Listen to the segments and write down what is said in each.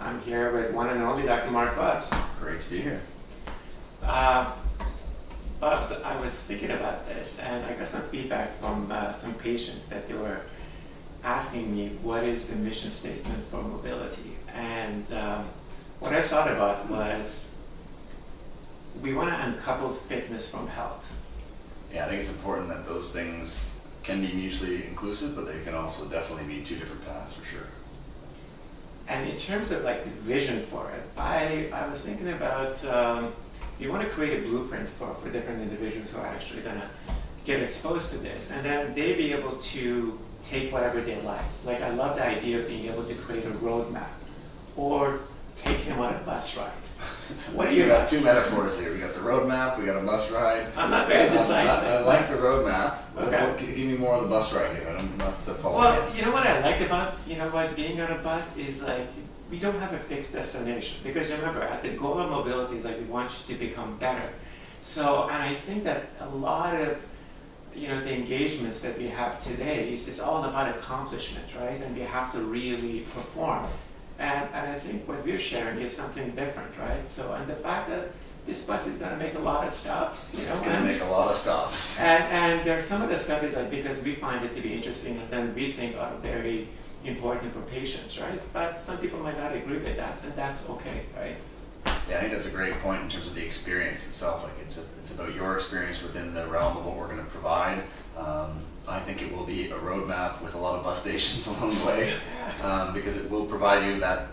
I'm here with one and only Dr. Marc Bubbs. Great to be here. Bubbs, I was thinking about this, and I got some feedback from some patients that they were asking me, what is the mission statement for mobility? And what I thought about was, we want to uncouple fitness from health. Yeah, I think it's important that those things can be mutually inclusive, but they can also definitely be two different paths for sure. And in terms of like the vision for it, I was thinking about, you want to create a blueprint for different individuals who are actually going to get exposed to this, and then they be able to take whatever they like. Like, I love the idea of being able to create a roadmap, or taking them on a bus ride. What do you got? Two metaphors here. We got the roadmap, we got a bus ride. I'm not very decisive. I like the roadmap. Okay. Give me more of the bus ride here. I'm not following. Well, you know what I like about, being on a bus is like, we don't have a fixed destination. Because remember, at the goal of mobility is like, we want you to become better. So, and I think that a lot of, the engagements that we have today is all about accomplishment, right? And we have to really perform. And I think what we're sharing is something different, right? So, and the fact that this bus is going to make a lot of stops, It's going to make a lot of stops. And there's some of the stuff is like, because we find it to be interesting and then we think are very important for patients, right? But some people might not agree with that, and that's okay, right? Yeah, I think that's a great point in terms of the experience itself. Like, it's about your experience within the realm of what we're going to provide. I think it will be a roadmap with a lot of bus stations along the way, because it will provide you that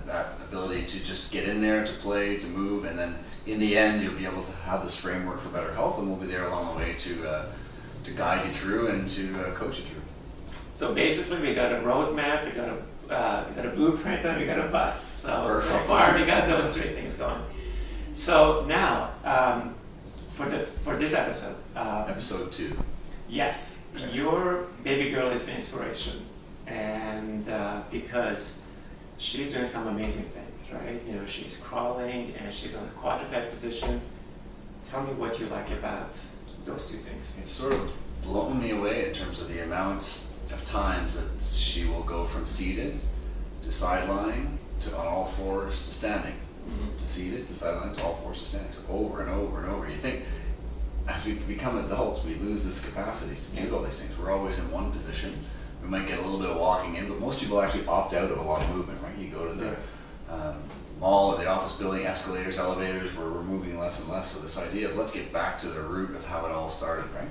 ability to just get in there, to play, to move, and then in the end you'll be able to have this framework for better health, and we'll be there along the way to guide you through and to coach you through. So basically, we got a roadmap, we got a blueprint, and we got a bus. So far we got those three things going. So now, for this episode, episode 2. Yes. Your baby girl is an inspiration, and because she's doing some amazing things, right? She's crawling and she's on a quadruped position. Tell me what you like about those two things. It's sort of blown me away in terms of the amounts of times that she will go from seated to side lying to on all fours to standing, to seated to side lying to all fours to standing. So over and over and over. You think, as we become adults, we lose this capacity to do all these things. We're always in one position. We might get a little bit of walking in, but most people actually opt out of a lot of movement, right? You go to the mall or the office building, escalators, elevators, where we're moving less and less. So this idea of let's get back to the root of how it all started, right?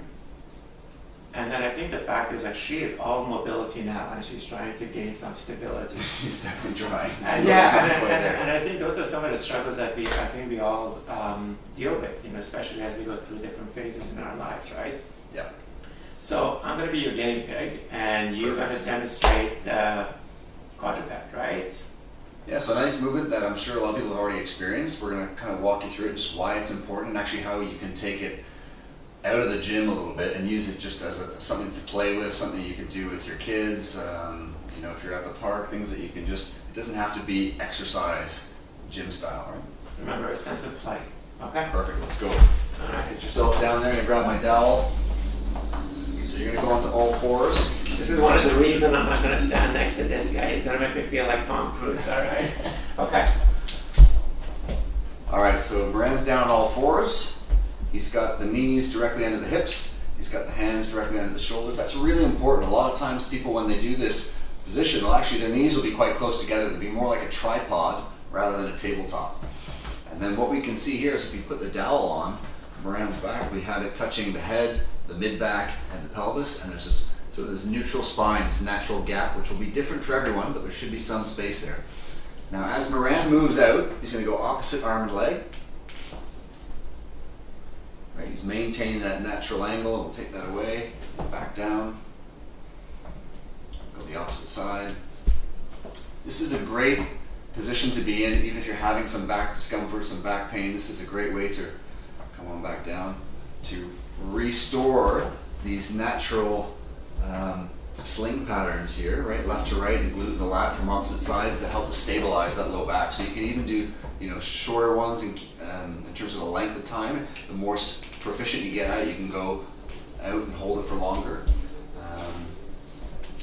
And then I think the fact is that she is all mobility now, and she's trying to gain some stability. She's definitely trying. And I think those are some of the struggles that we all deal with, especially as we go through different phases in our lives, right? Yeah. So I'm going to be your guinea pig, and you're going to demonstrate the quadruped, right? Yeah, so a nice movement that I'm sure a lot of people have already experienced. We're going to kind of walk you through it, just why it's important, and actually how you can take it out of the gym a little bit and use it just as something to play with, something you can do with your kids, if you're at the park, things that you can just, it doesn't have to be exercise gym style, right? Remember, a sense of play. Okay? Perfect, let's go. All right. Get yourself down there, and grab my dowel. So you're gonna go onto all fours. This is one of the reasons I'm not gonna stand next to this guy. He's gonna make me feel like Tom Cruise, all right? Okay. All right, so Mehran's down on all fours. He's got the knees directly under the hips. He's got the hands directly under the shoulders. That's really important. A lot of times people, when they do this position, their knees will be quite close together. They'll be more like a tripod rather than a tabletop. And then what we can see here is if you put the dowel on Mehran's back, we have it touching the head, the mid-back, and the pelvis, and there's this sort of this neutral spine, this natural gap, which will be different for everyone, but there should be some space there. Now as Mehran moves out, he's going to go opposite arm and leg. Right, he's maintaining that natural angle, and we'll take that away, back down, go the opposite side. This is a great position to be in, even if you're having some back discomfort, some back pain. This is a great way to come on back down, to restore these natural sling patterns here, right, left to right, and glute and the lat from opposite sides that help to stabilize that low back. So you can even do, shorter ones in terms of the length of time. The more proficient you get at it, you can go out and hold it for longer.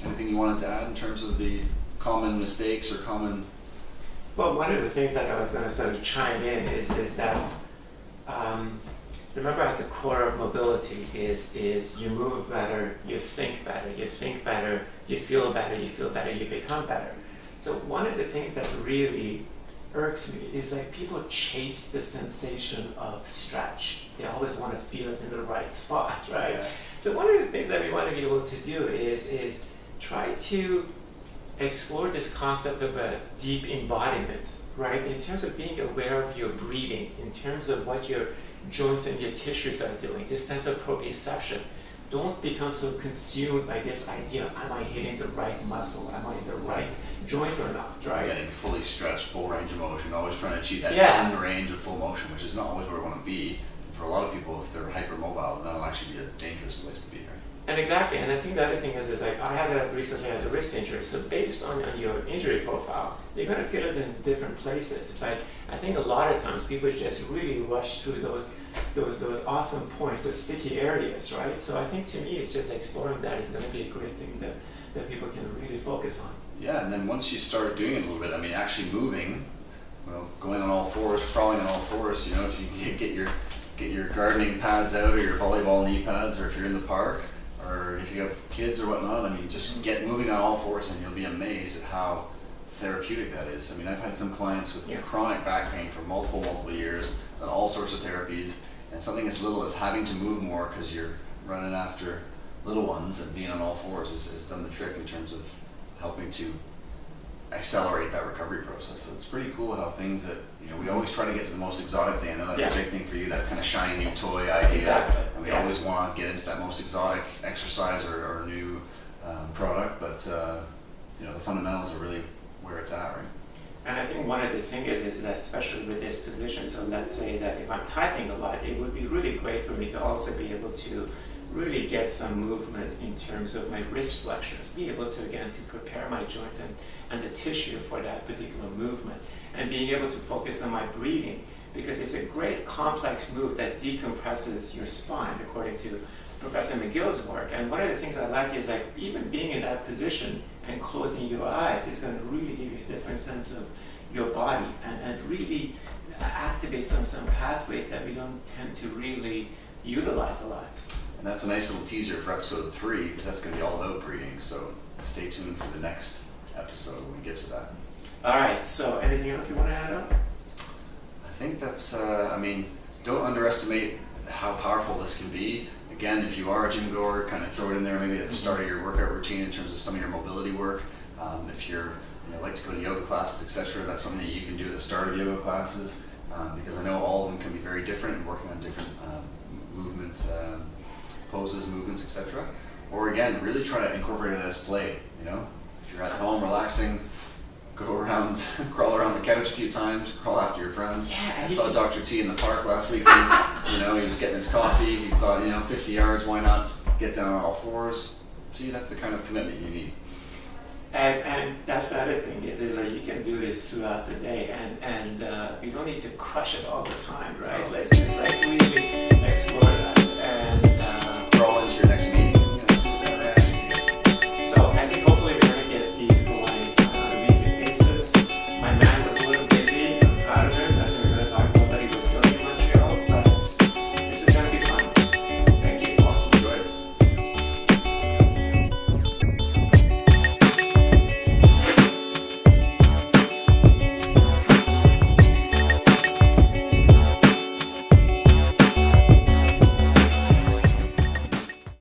Anything you wanted to add in terms of the common mistakes or common Well, one of the things that I was going to sort of chime in is that remember at the core of mobility is you move better, you think better, you feel better, you become better. So one of the things that really irks me is like people chase the sensation of stretch. They always want to feel it in the right spot, right? Yeah. So one of the things that we want to be able to do is try to explore this concept of a deep embodiment, right? In terms of being aware of your breathing, in terms of what your joints and your tissues are doing, this sense of proprioception. Don't become so consumed by this idea, am I hitting the right muscle? Am I in the right joint or not, right? Getting fully stretched, full range of motion, always trying to achieve that end range of full motion, which is not always where we want to be. For a lot of people, if they're hypermobile, that'll actually be a dangerous place to be, right? And exactly, and I think the other thing is like I recently had a wrist injury. So based on your injury profile, you're going to feel it in different places. It's like I think a lot of times people just really rush through those awesome points, those sticky areas, right? So I think to me, it's just exploring that is going to be a great thing that people can really focus on. Yeah, and then once you start doing it a little bit, I mean, actually moving, well, going on all fours, crawling on all fours. You know, if you get your gardening pads out or your volleyball knee pads, or if you're in the park, or if you have kids or whatnot, I mean, just get moving on all fours and you'll be amazed at how therapeutic that is. I mean, I've had some clients with chronic back pain for multiple years, done all sorts of therapies, and something as little as having to move more because you're running after little ones and being on all fours has done the trick in terms of helping to accelerate that recovery process. So it's pretty cool how things that, you know, we always try to get to the most exotic thing. I know that's a big thing for you, that kind of shiny new toy idea. Exactly. And we always want to get into that most exotic exercise or new product, but you know, the fundamentals are really where it's at, right? And I think one of the things is that especially with this position, so let's say that if I'm typing a lot, it would be really great for me to also be able to really get some movement in terms of my wrist flexors, be able to, again, to prepare my joint and the tissue for that particular movement, and being able to focus on my breathing, because it's a great complex move that decompresses your spine, according to Professor McGill's work. And one of the things I like is like even being in that position and closing your eyes is going to really give you a different sense of your body and really activate some pathways that we don't tend to really utilize a lot. And that's a nice little teaser for episode 3, because that's going to be all about breathing. So stay tuned for the next episode when we get to that. All right. So anything else you want to add on? I think that's, I mean, don't underestimate how powerful this can be. Again, if you are a gym goer, kind of throw it in there maybe at the start of your workout routine in terms of some of your mobility work. If you're, you know, like to go to yoga classes, etc., that's something that you can do at the start of yoga classes, because I know all of them can be very different and working on different movement poses, movements, etc. Or again, really try to incorporate it as play. You know, if you're at home relaxing, go around, crawl around the couch a few times, crawl after your friends. Yeah, I saw Dr. T in the park last week. And, you know, he was getting his coffee. He thought, you know, 50 yards, why not get down on all fours? See, that's the kind of commitment you need. And that's the other thing is that you can do this throughout the day, and you don't need to crush it all the time, right? Let's just like really